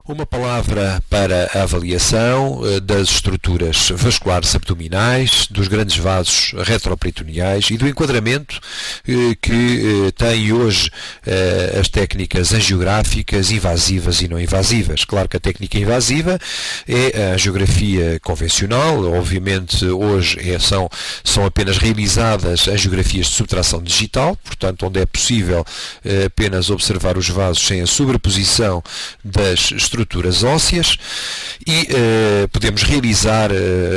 Uma palavra para a avaliação das estruturas vasculares abdominais, dos grandes vasos retroperitoneais e do enquadramento que têm hoje as técnicas angiográficas invasivas e não invasivas. Claro que a técnica invasiva é a angiografia convencional, obviamente hoje são apenas realizadas angiografias de subtração digital, portanto onde é possível apenas observar os vasos sem a sobreposição das estruturas ósseas e podemos realizar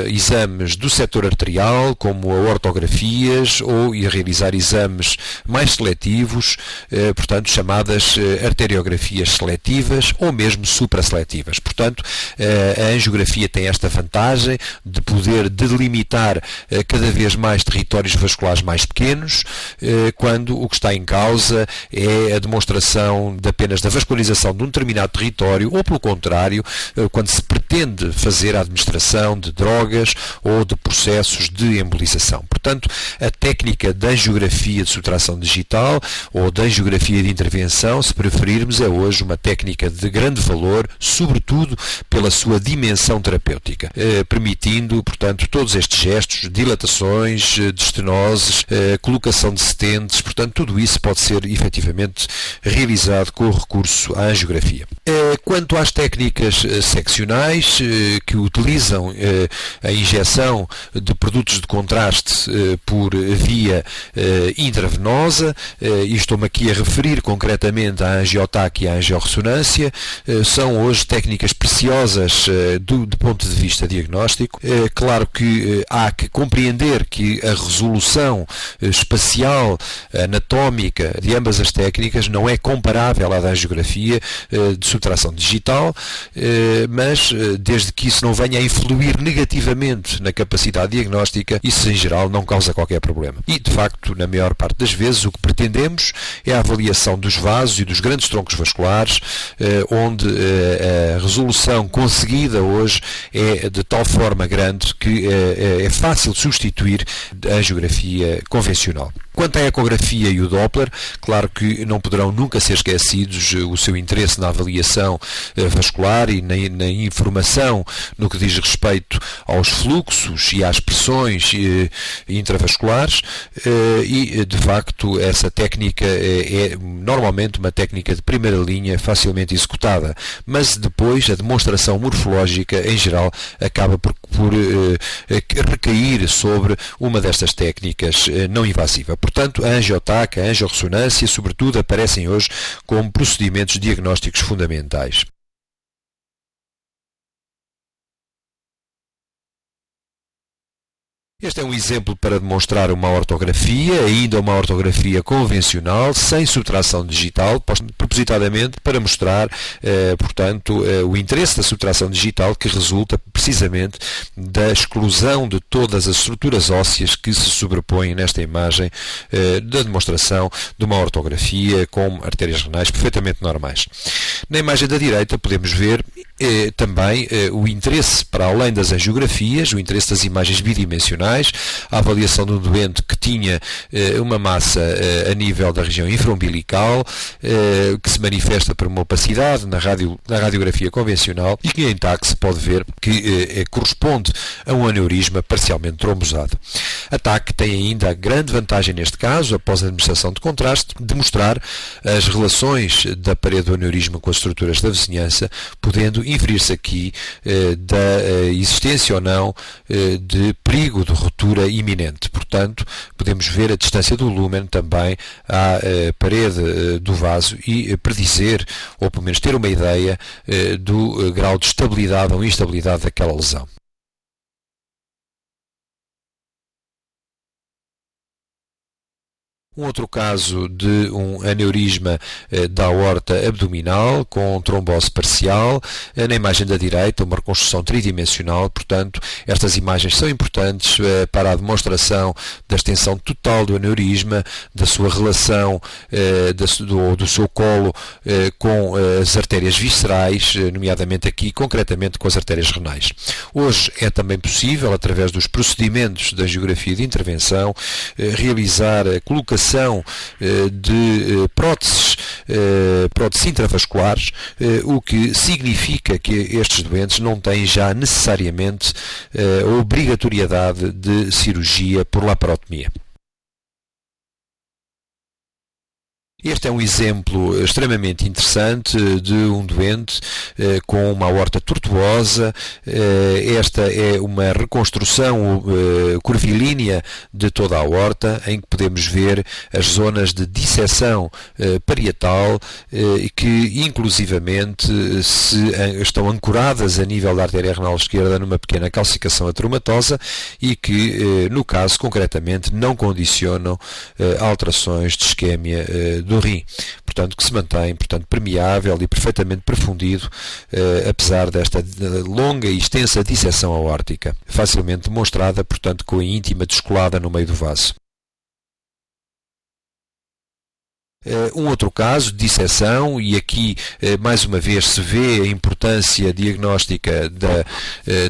exames do setor arterial, como ortografias, ou realizar exames mais seletivos, portanto chamadas arteriografias seletivas ou mesmo suprasseletivas. Portanto, a angiografia tem esta vantagem de poder delimitar cada vez mais territórios vasculares mais pequenos, quando o que está em causa é a demonstração apenas da vascularização de um determinado território, ou pelo contrário, quando se pretende fazer a administração de drogas ou de processos de embolização. Portanto, a técnica da angiografia de subtração digital ou da angiografia de intervenção, se preferirmos, é hoje uma técnica de grande valor, sobretudo pela sua dimensão terapêutica, permitindo, portanto, todos estes gestos, dilatações, de estenoses, colocação de stents, portanto, tudo isso pode ser efetivamente realizado com o recurso à angiografia. Quanto às técnicas seccionais que utilizam a injeção de produtos de contraste por via intravenosa, e estou-me aqui a referir concretamente à angiotaque e à angiorressonância, são hoje técnicas preciosas do ponto de vista diagnóstico. Claro que há que compreender que a resolução espacial, anatómica de ambas as técnicas não é comparável à da angiografia de subtração digital, mas desde que isso não venha a influir negativamente na capacidade diagnóstica, isso em geral não causa qualquer problema. E, de facto, na maior parte das vezes, o que pretendemos é a avaliação dos vasos e dos grandes troncos vasculares, onde a resolução conseguida hoje é de tal forma grande que é fácil substituir a angiografia convencional. Quanto à ecografia e o Doppler, claro que não poderão nunca ser esquecidos o seu interesse na avaliação vascular e na informação no que diz respeito aos fluxos e às pressões intravasculares, e de facto essa técnica é normalmente uma técnica de primeira linha, facilmente executada, mas depois a demonstração morfológica em geral acaba por recair sobre uma destas técnicas não invasiva. Portanto, a angiotaque, a angiorressonância, sobretudo, aparecem hoje como procedimentos diagnósticos fundamentais. Este é um exemplo para demonstrar uma ortografia, ainda uma ortografia convencional, sem subtração digital, propositadamente para mostrar, portanto, o interesse da subtração digital que resulta precisamente da exclusão de todas as estruturas ósseas que se sobrepõem nesta imagem da demonstração de uma ortografia com artérias renais perfeitamente normais. Na imagem da direita podemos ver também o interesse, para além das angiografias, o interesse das imagens bidimensionais, a avaliação de um doente que tinha uma massa a nível da região infraumbilical, que se manifesta por uma opacidade na radiografia convencional e que em TAC se pode ver que corresponde a um aneurisma parcialmente trombosado. A TAC tem ainda a grande vantagem neste caso, após a administração de contraste, de mostrar as relações da parede do aneurisma com as estruturas da vizinhança, podendo inferir-se aqui da existência ou não de perigo de ruptura iminente. Portanto, podemos ver a distância do lúmen também à parede do vaso e predizer, ou pelo menos ter uma ideia do grau de estabilidade ou instabilidade daquela lesão. Um outro caso de um aneurisma da aorta abdominal com trombose parcial, na imagem da direita, uma reconstrução tridimensional. Portanto, estas imagens são importantes para a demonstração da extensão total do aneurisma, da sua relação, do seu colo com as artérias viscerais, nomeadamente aqui, concretamente com as artérias renais. Hoje é também possível, através dos procedimentos da angiografia de intervenção, realizar a colocação de próteses próteses intravasculares, o que significa que estes doentes não têm já necessariamente a obrigatoriedade de cirurgia por laparotomia. Este é um exemplo extremamente interessante de um doente com uma aorta tortuosa. Esta é uma reconstrução curvilínea de toda a aorta, em que podemos ver as zonas de disseção parietal que inclusivamente estão ancoradas a nível da artéria renal esquerda numa pequena calcificação ateromatosa e que, no caso concretamente, não condicionam alterações de isquémia do rim, portanto que se mantém permeável e perfeitamente perfundido, apesar desta longa e extensa disseção aórtica, facilmente demonstrada, portanto, com a íntima descolada no meio do vaso. Um outro caso de disseção, e aqui mais uma vez se vê a importância diagnóstica da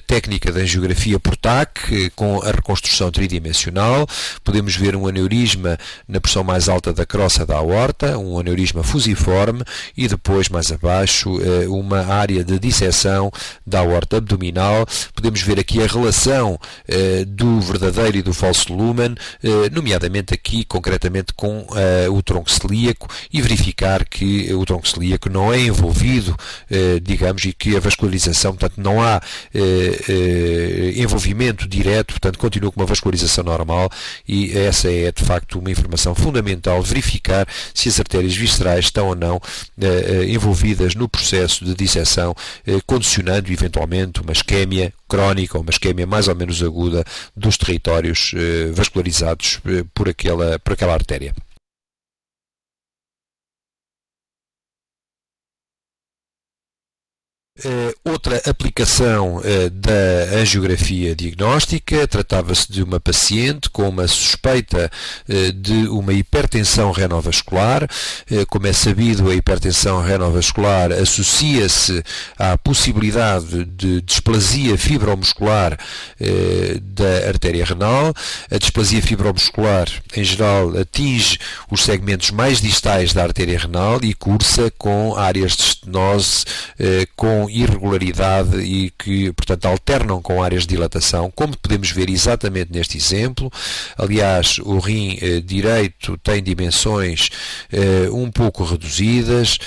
técnica de angiografia por TAC com a reconstrução tridimensional. Podemos ver um aneurisma na porção mais alta da crosta da aorta, um aneurisma fusiforme, e depois mais abaixo uma área de disseção da aorta abdominal. Podemos ver aqui a relação do verdadeiro e do falso lumen, nomeadamente aqui concretamente com o tronco celíaco, e verificar que o tronco celíaco não é envolvido, digamos, e que a vascularização, portanto, não há envolvimento direto, portanto, continua com uma vascularização normal, e essa é, de facto, uma informação fundamental, verificar se as artérias viscerais estão ou não envolvidas no processo de disseção, condicionando, eventualmente, uma isquémia crónica ou uma isquémia mais ou menos aguda dos territórios vascularizados por aquela artéria. Outra aplicação da angiografia diagnóstica, tratava-se de uma paciente com uma suspeita de uma hipertensão renovascular. Como é sabido, a hipertensão renovascular associa-se à possibilidade de displasia fibromuscular da artéria renal. A displasia fibromuscular, em geral, atinge os segmentos mais distais da artéria renal e cursa com áreas de estenose com irregularidade e que, portanto, alternam com áreas de dilatação, como podemos ver exatamente neste exemplo. Aliás, o rim direito tem dimensões um pouco reduzidas,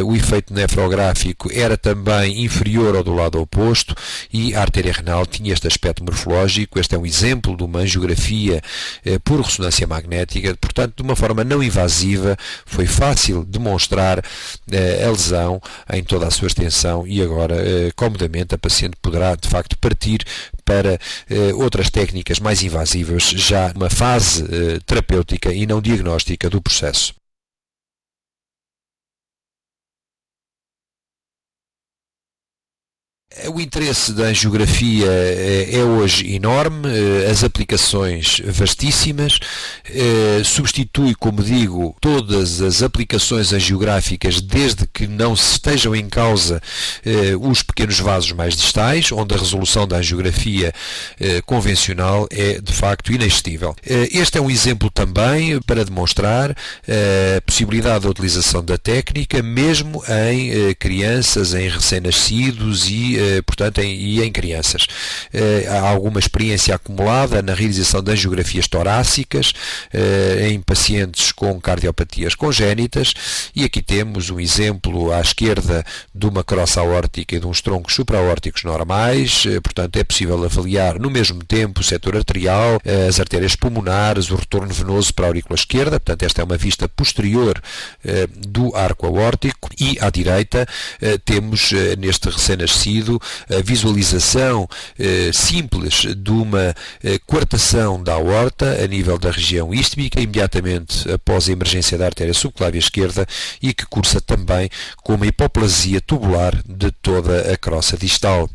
o efeito nefrográfico era também inferior ao do lado oposto e a artéria renal tinha este aspecto morfológico. Este é um exemplo de uma angiografia por ressonância magnética, portanto, de uma forma não invasiva, foi fácil demonstrar a lesão em toda a sua extensão e agora, comodamente, a paciente poderá, de facto, partir para outras técnicas mais invasivas, já numa fase terapêutica e não diagnóstica do processo. O interesse da angiografia é hoje enorme, as aplicações vastíssimas, substitui, como digo, todas as aplicações angiográficas desde que não se estejam em causa os pequenos vasos mais distais, onde a resolução da angiografia convencional é de facto inexistível. Este é um exemplo também para demonstrar a possibilidade da utilização da técnica mesmo em crianças, em recém-nascidos e portanto, em crianças. Há alguma experiência acumulada na realização de angiografias torácicas em pacientes com cardiopatias congénitas, e aqui temos um exemplo à esquerda de uma crosta aórtica e de uns troncos supraórticos normais. Portanto, é possível avaliar no mesmo tempo o setor arterial, as artérias pulmonares, o retorno venoso para a aurícula esquerda. Portanto, esta é uma vista posterior do arco aórtico, e à direita temos neste recém-nascido a visualização simples de uma coartação da aorta a nível da região ístmica, imediatamente após a emergência da artéria subclávia esquerda, e que cursa também com uma hipoplasia tubular de toda a crosta distal.